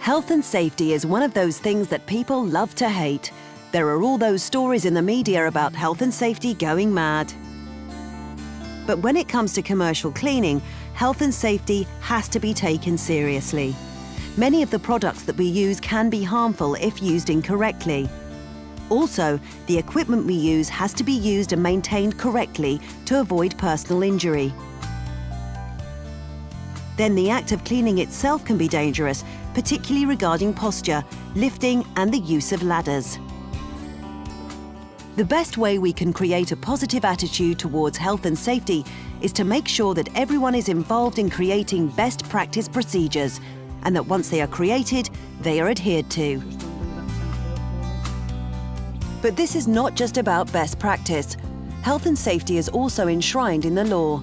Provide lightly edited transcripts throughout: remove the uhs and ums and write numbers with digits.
Health and safety is one of those things that people love to hate. There are all those stories in the media about health and safety going mad. But when it comes to commercial cleaning, health and safety has to be taken seriously. Many of the products that we use can be harmful if used incorrectly. Also, the equipment we use has to be used and maintained correctly to avoid personal injury. Then the act of cleaning itself can be dangerous, particularly regarding posture, lifting and the use of ladders. The best way we can create a positive attitude towards health and safety is to make sure that everyone is involved in creating best practice procedures, and that once they are created, they are adhered to. But this is not just about best practice. Health and safety is also enshrined in the law.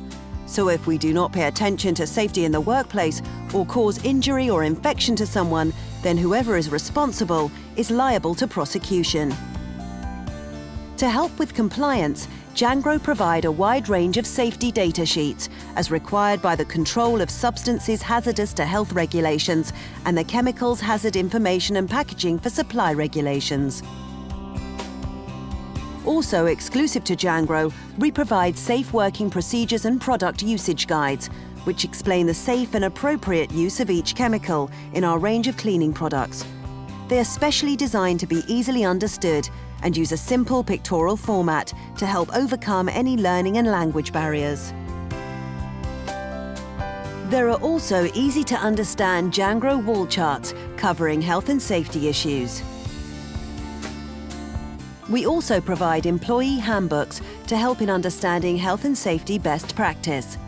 So if we do not pay attention to safety in the workplace or cause injury or infection to someone, then whoever is responsible is liable to prosecution. To help with compliance, Jangro provide a wide range of safety data sheets as required by the Control of Substances Hazardous to Health regulations and the Chemicals Hazard Information and Packaging for Supply regulations. Also exclusive to Jangro, we provide safe working procedures and product usage guides, which explain the safe and appropriate use of each chemical in our range of cleaning products. They are specially designed to be easily understood and use a simple pictorial format to help overcome any learning and language barriers. There are also easy-to-understand Jangro wall charts covering health and safety issues. We also provide employee handbooks to help in understanding health and safety best practice.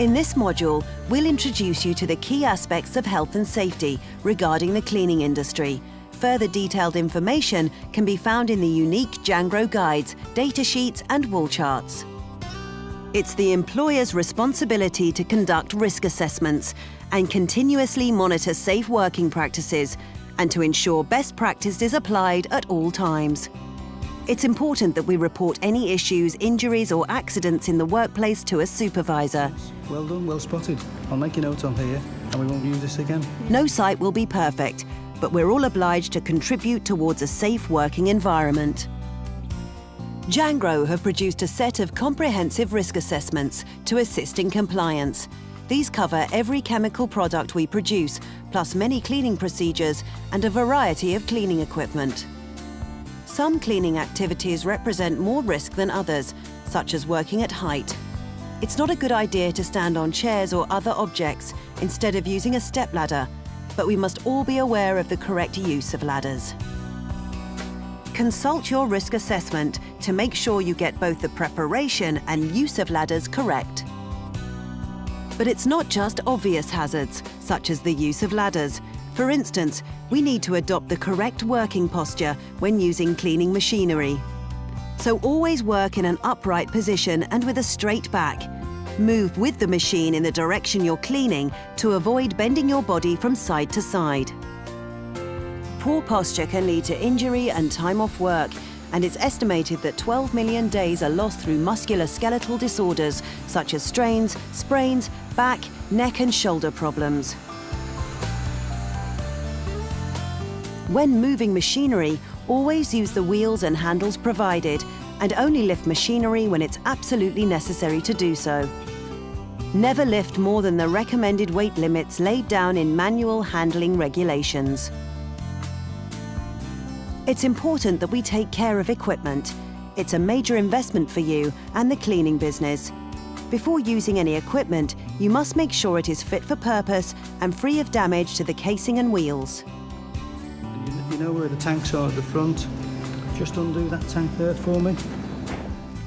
In this module, we'll introduce you to the key aspects of health and safety regarding the cleaning industry. Further detailed information can be found in the unique Jangro guides, data sheets and wall charts. It's the employer's responsibility to conduct risk assessments and continuously monitor safe working practices and to ensure best practice is applied at all times. It's important that we report any issues, injuries or accidents in the workplace to a supervisor. Well done, well spotted. I'll make a note on here and we won't use this again. No site will be perfect, but we're all obliged to contribute towards a safe working environment. Jangro have produced a set of comprehensive risk assessments to assist in compliance. These cover every chemical product we produce, plus many cleaning procedures and a variety of cleaning equipment. Some cleaning activities represent more risk than others, such as working at height. It's not a good idea to stand on chairs or other objects instead of using a stepladder, but we must all be aware of the correct use of ladders. Consult your risk assessment to make sure you get both the preparation and use of ladders correct. But it's not just obvious hazards, such as the use of ladders. For instance, we need to adopt the correct working posture when using cleaning machinery. So always work in an upright position and with a straight back. Move with the machine in the direction you're cleaning to avoid bending your body from side to side. Poor posture can lead to injury and time off work, and it's estimated that 12 million days are lost through musculoskeletal disorders such as strains, sprains, back, neck and shoulder problems. When moving machinery, always use the wheels and handles provided and only lift machinery when it's absolutely necessary to do so. Never lift more than the recommended weight limits laid down in manual handling regulations. It's important that we take care of equipment. It's a major investment for you and the cleaning business. Before using any equipment, you must make sure it is fit for purpose and free of damage to the casing and wheels. You know where the tanks are at the front? Just undo that tank there for me.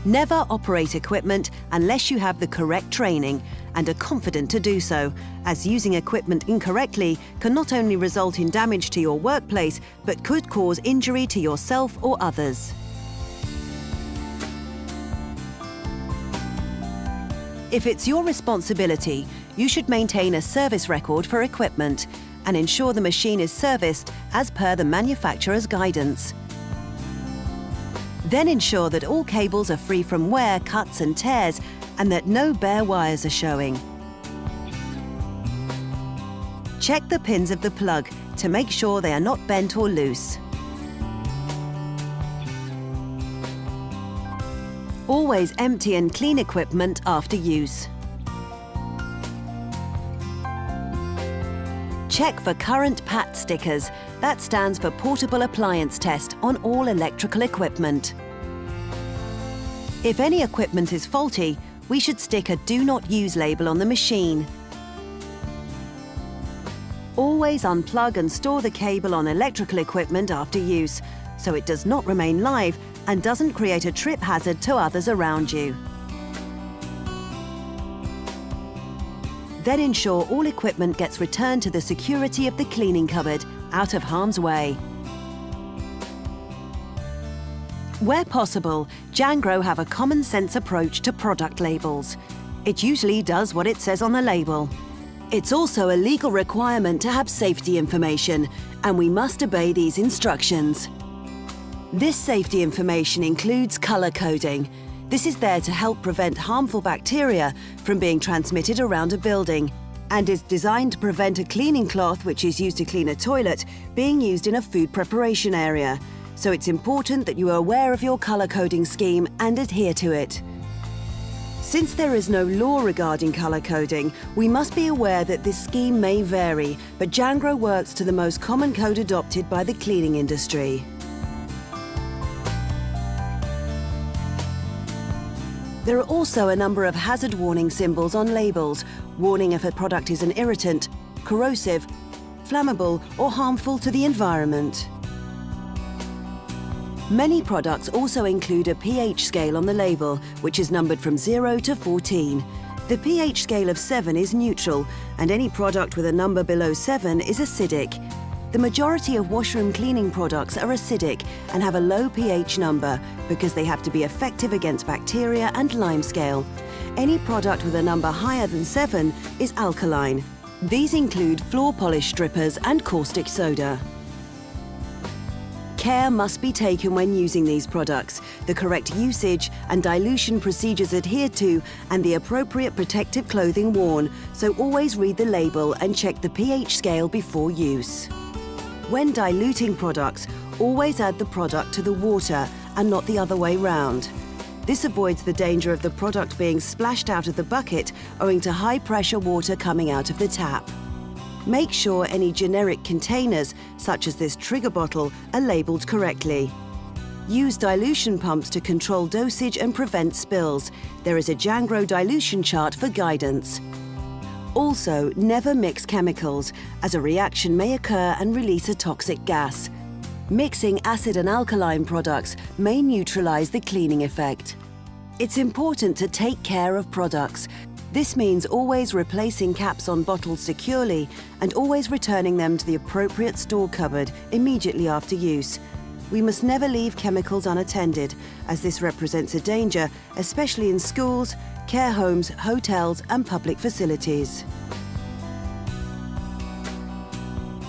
Never operate equipment unless you have the correct training and are confident to do so, as using equipment incorrectly can not only result in damage to your workplace, but could cause injury to yourself or others. If it's your responsibility, you should maintain a service record for equipment and ensure the machine is serviced as per the manufacturer's guidance. Then ensure that all cables are free from wear, cuts and tears, and that no bare wires are showing. Check the pins of the plug to make sure they are not bent or loose. Always empty and clean equipment after use. Check for current PAT stickers. That stands for Portable Appliance Test on all electrical equipment. If any equipment is faulty, we should stick a Do Not Use label on the machine. Always unplug and store the cable on electrical equipment after use, so it does not remain live and doesn't create a trip hazard to others around you. Then ensure all equipment gets returned to the security of the cleaning cupboard, out of harm's way. Where possible, Jangro have a common sense approach to product labels. It usually does what it says on the label. It's also a legal requirement to have safety information, and we must obey these instructions. This safety information includes colour coding. This is there to help prevent harmful bacteria from being transmitted around a building, and is designed to prevent a cleaning cloth which is used to clean a toilet being used in a food preparation area. So it's important that you are aware of your colour coding scheme and adhere to it. Since there is no law regarding colour coding, we must be aware that this scheme may vary, but Jangro works to the most common code adopted by the cleaning industry. There are also a number of hazard warning symbols on labels, warning if a product is an irritant, corrosive, flammable, or harmful to the environment. Many products also include a pH scale on the label, which is numbered from 0 to 14. The pH scale of 7 is neutral, and any product with a number below 7 is acidic. The majority of washroom cleaning products are acidic and have a low pH number because they have to be effective against bacteria and lime scale. Any product with a number higher than 7 is alkaline. These include floor polish strippers and caustic soda. Care must be taken when using these products, the correct usage and dilution procedures adhered to, and the appropriate protective clothing worn, so always read the label and check the pH scale before use. When diluting products, always add the product to the water and not the other way round. This avoids the danger of the product being splashed out of the bucket owing to high-pressure water coming out of the tap. Make sure any generic containers, such as this trigger bottle, are labelled correctly. Use dilution pumps to control dosage and prevent spills. There is a Jangro dilution chart for guidance. Also, never mix chemicals, as a reaction may occur and release a toxic gas. Mixing acid and alkaline products may neutralize the cleaning effect. It's important to take care of products. This means always replacing caps on bottles securely and always returning them to the appropriate store cupboard immediately after use. We must never leave chemicals unattended, as this represents a danger, especially in schools, care homes, hotels, and public facilities.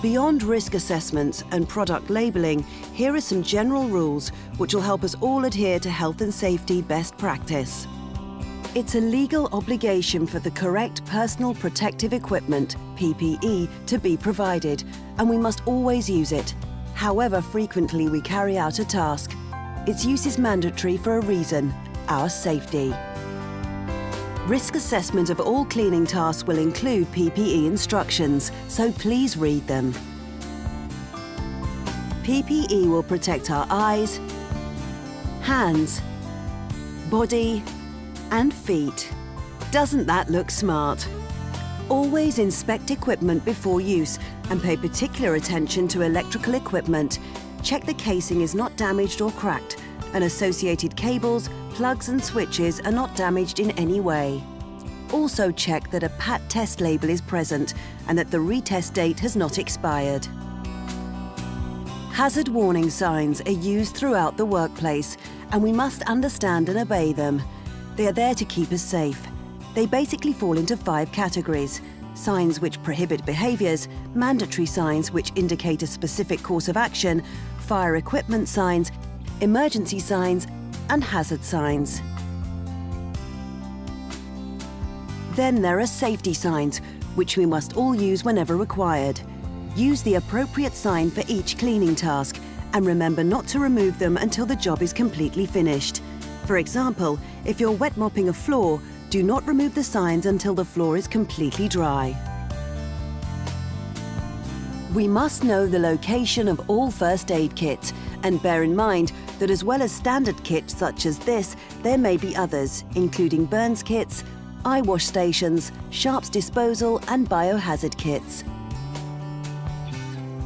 Beyond risk assessments and product labelling, here are some general rules which will help us all adhere to health and safety best practice. It's a legal obligation for the correct personal protective equipment, PPE, to be provided, and we must always use it, however frequently we carry out a task. Its use is mandatory for a reason: our safety. Risk assessment of all cleaning tasks will include PPE instructions, so please read them. PPE will protect our eyes, hands, body, and feet. Doesn't that look smart? Always inspect equipment before use and pay particular attention to electrical equipment. Check the casing is not damaged or cracked, and associated cables, plugs and switches are not damaged in any way. Also check that a PAT test label is present and that the retest date has not expired. Hazard warning signs are used throughout the workplace, and we must understand and obey them. They are there to keep us safe. They basically fall into 5 categories: signs which prohibit behaviours, mandatory signs which indicate a specific course of action, fire equipment signs, emergency signs, and hazard signs. Then there are safety signs, which we must all use whenever required. Use the appropriate sign for each cleaning task, and remember not to remove them until the job is completely finished. For example, if you're wet mopping a floor, do not remove the signs until the floor is completely dry. We must know the location of all first aid kits, and bear in mind that as well as standard kits such as this, there may be others, including burns kits, eye wash stations, sharps disposal and biohazard kits.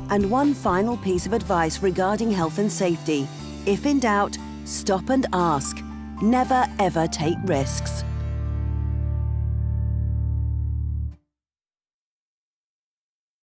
And one final piece of advice regarding health and safety. If in doubt, stop and ask. Never ever take risks.